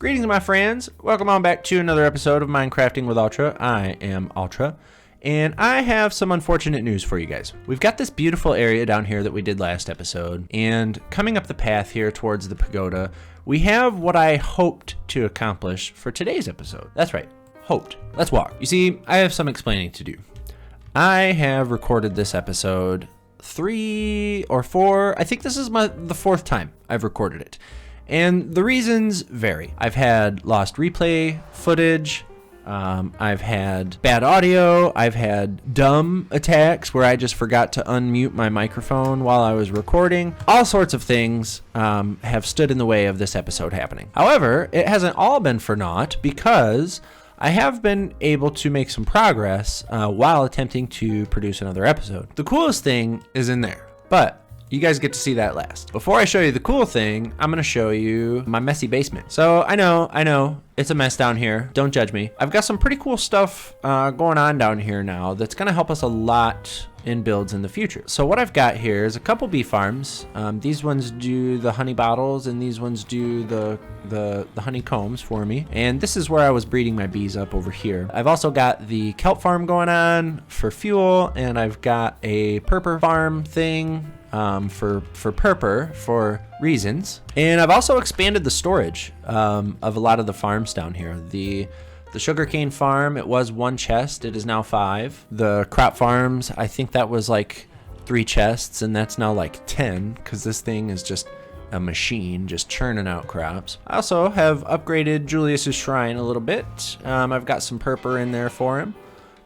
Greetings, my friends. Welcome on back to another episode of Minecrafting with Ultra. I am Ultra, and I have some unfortunate news for you guys. We've got this beautiful area down here that we did last episode, and coming up the path here towards the pagoda, we have what I hoped to accomplish for today's episode. That's right, hoped. Let's walk. You see, I have some explaining to do. I have recorded this episode 3 or 4. I think this is the 4th time I've recorded it. And the reasons vary. I've had lost replay footage, I've had bad audio, I've had dumb attacks where I just forgot to unmute my microphone while I was recording. All sorts of things have stood in the way of this episode happening. However, it hasn't all been for naught because I have been able to make some progress while attempting to produce another episode. The coolest thing is in there, but you guys get to see that last. Before I show you the cool thing, I'm gonna show you my messy basement. So I know, it's a mess down here. Don't judge me. I've got some pretty cool stuff going on down here now that's gonna help us a lot in builds in the future. So what I've got here is a couple bee farms. These ones do the honey bottles and these ones do the honeycombs for me. And this is where I was breeding my bees up over here. I've also got the kelp farm going on for fuel, and I've got a purper farm thing for purper for reasons. And I've also expanded the storage of a lot of the farms down here. The sugarcane farm, it was 1 chest, it is now 5. The crop farms, I think that was like 3 chests, and that's now like 10 because this thing is just a machine just churning out crops. I also have upgraded Julius's shrine a little bit. I've got some purper in there for him.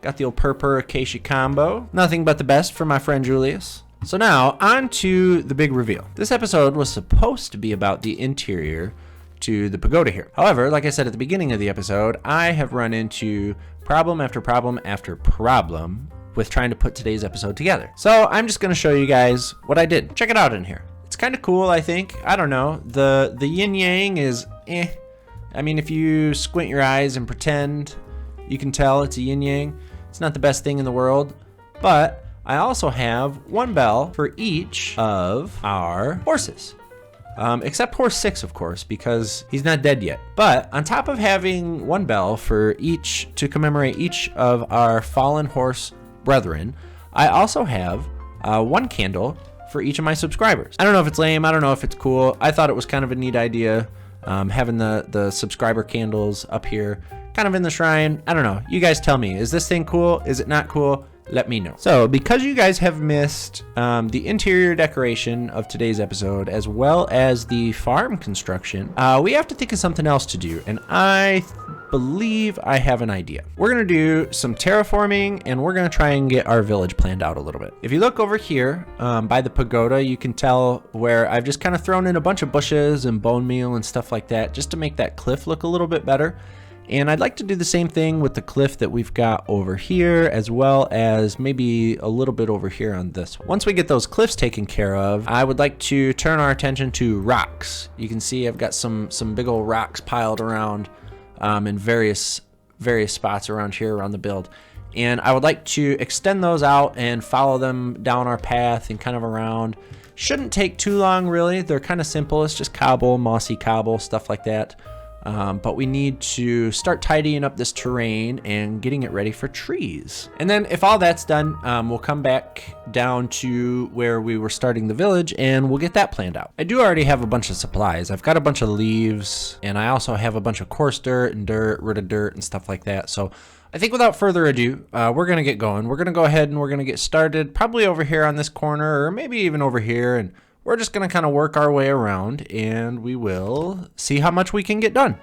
Got the old purper acacia combo. Nothing but the best for my friend Julius. So now, on to the big reveal. This episode was supposed to be about the interior to the pagoda here. However, like I said at the beginning of the episode, I have run into problem after problem after problem with trying to put today's episode together. So I'm just gonna show you guys what I did. Check it out in here. It's kind of cool, I think. I don't know. The yin-yang is eh. I mean, if you squint your eyes and pretend, you can tell it's a yin-yang. It's not the best thing in the world, but I also have 1 bell for each of our horses. Except horse 6, of course, because he's not dead yet. But on top of having 1 bell for each to commemorate each of our fallen horse brethren, I also have 1 candle for each of my subscribers. I don't know if it's lame. I don't know if it's cool. I thought it was kind of a neat idea, having the subscriber candles up here, kind of in the shrine. I don't know. You guys tell me. Is this thing cool? Is it not cool? Let me know. So because you guys have missed the interior decoration of today's episode as well as the farm construction, we have to think of something else to do, and I believe I have an idea. We're gonna do some terraforming, and we're gonna try and get our village planned out a little bit. If you look over here by the pagoda, you can tell where I've just kind of thrown in a bunch of bushes and bone meal and stuff like that just to make that cliff look a little bit better. And I'd like to do the same thing with the cliff that we've got over here, as well as maybe a little bit over here on this one. Once we get those cliffs taken care of, I would like to turn our attention to rocks. You can see I've got some big old rocks piled around in various spots around here around the build. And I would like to extend those out and follow them down our path and kind of around. Shouldn't take too long, really. They're kind of simple. It's just cobble, mossy cobble, stuff like that. But we need to start tidying up this terrain and getting it ready for trees. And then if all that's done, we'll come back down to where we were starting the village and we'll get that planned out. I do already have a bunch of supplies. I've got a bunch of leaves, and I also have a bunch of coarse dirt and rid of dirt and stuff like that. So I think without further ado, we're gonna get going. We're gonna go ahead and we're gonna get started probably over here on this corner, or maybe even over here, and we're just gonna kind of work our way around, and we will see how much we can get done.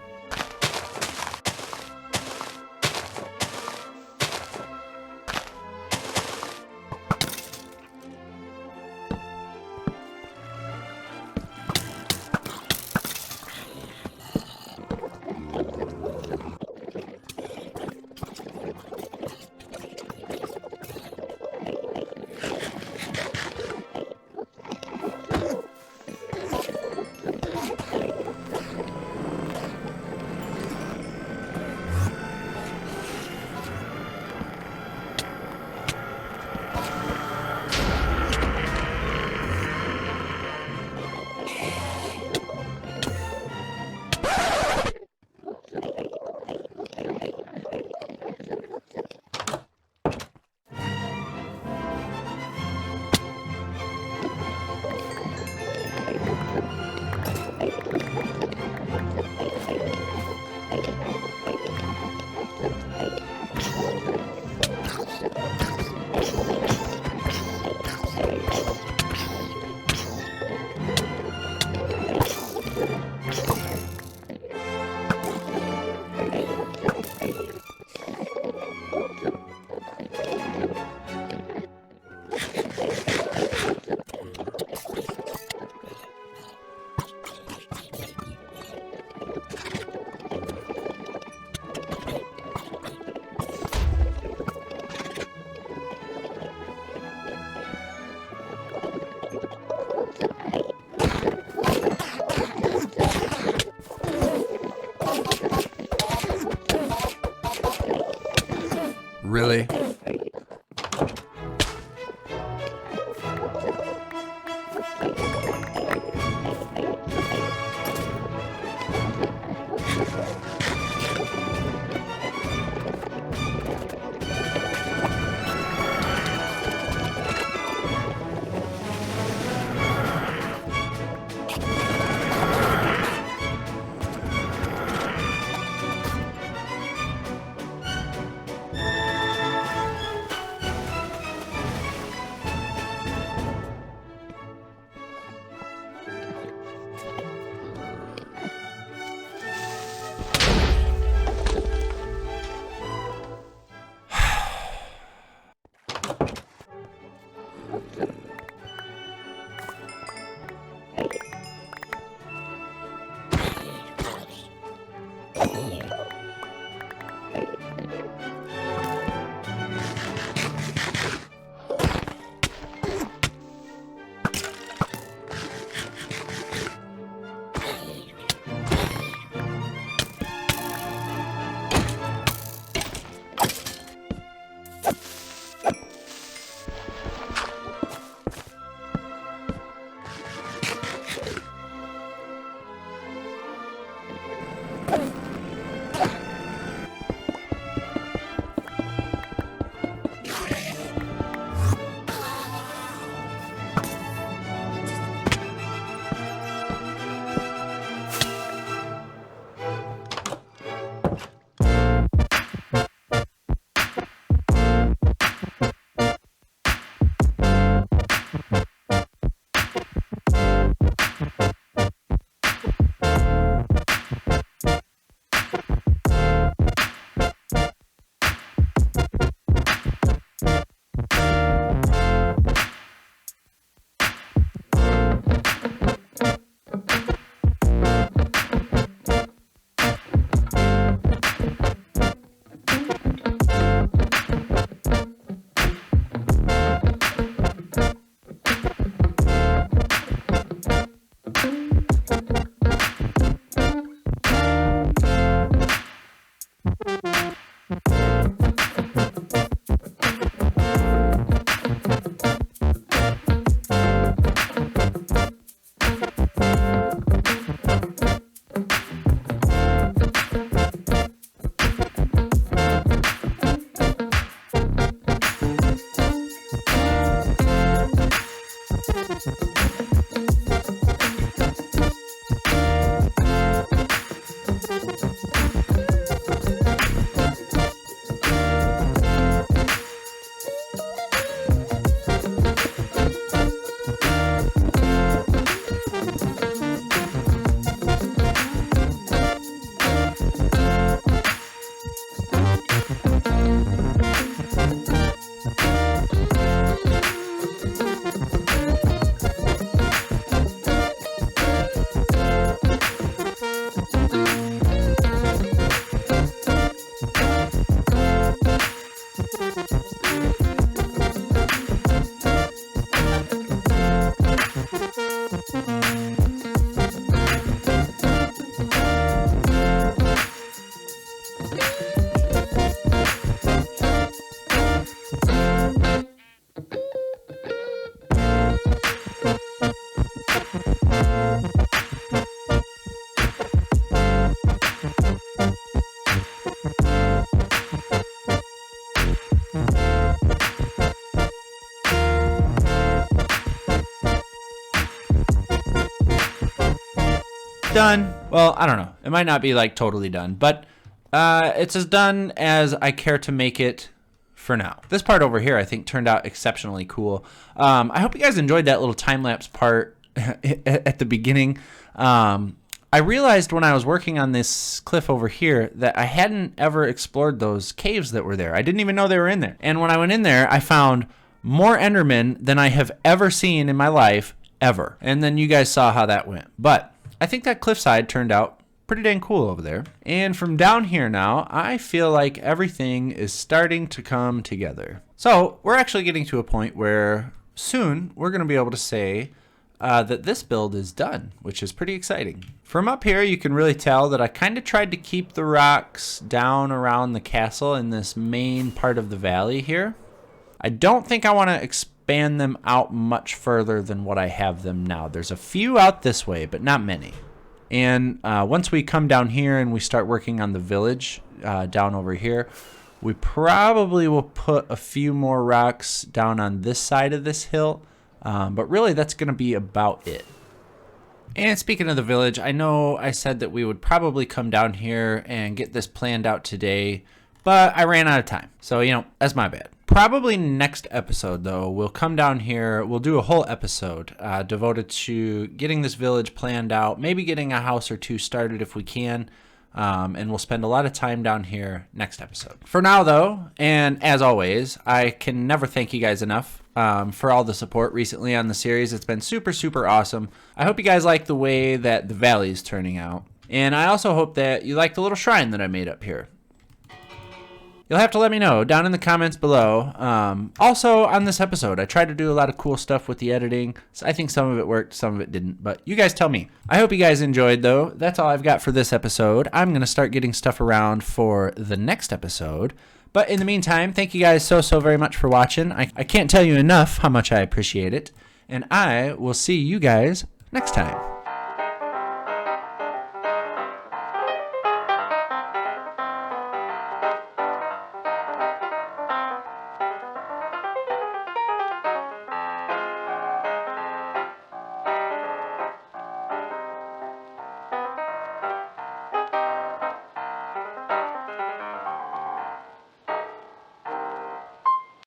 Really? Done. Well, I don't know. It might not be like totally done, but it's as done as I care to make it for now. This part over here, I think, turned out exceptionally cool. I hope you guys enjoyed that little time-lapse part at the beginning. I realized when I was working on this cliff over here that I hadn't ever explored those caves that were there. I didn't even know they were in there. And when I went in there, I found more Endermen than I have ever seen in my life, ever. And then you guys saw how that went. But I think that cliffside turned out pretty dang cool over there. And from down here now, I feel like everything is starting to come together. So we're actually getting to a point where soon we're going to be able to say that this build is done, which is pretty exciting. From up here, you can really tell that I kind of tried to keep the rocks down around the castle in this main part of the valley here. I don't think I want to expand them out much further than what I have them now. There's a few out this way, but not many. And once we come down here and we start working on the village down over here, we probably will put a few more rocks down on this side of this hill. But really, that's going to be about it. And speaking of the village, I know I said that we would probably come down here and get this planned out today, but I ran out of time. So, you know, that's my bad. Probably next episode, though, we'll come down here. We'll do a whole episode devoted to getting this village planned out, maybe getting a house or two started if we can. And we'll spend a lot of time down here next episode. For now, though, and as always, I can never thank you guys enough for all the support recently on the series. It's been super, super awesome. I hope you guys like the way that the valley is turning out. And I also hope that you like the little shrine that I made up here. You'll have to let me know down in the comments below. Also, on this episode, I tried to do a lot of cool stuff with the editing. So I think some of it worked, some of it didn't. But you guys tell me. I hope you guys enjoyed, though. That's all I've got for this episode. I'm going to start getting stuff around for the next episode. But in the meantime, thank you guys so very much for watching. I can't tell you enough how much I appreciate it. And I will see you guys next time.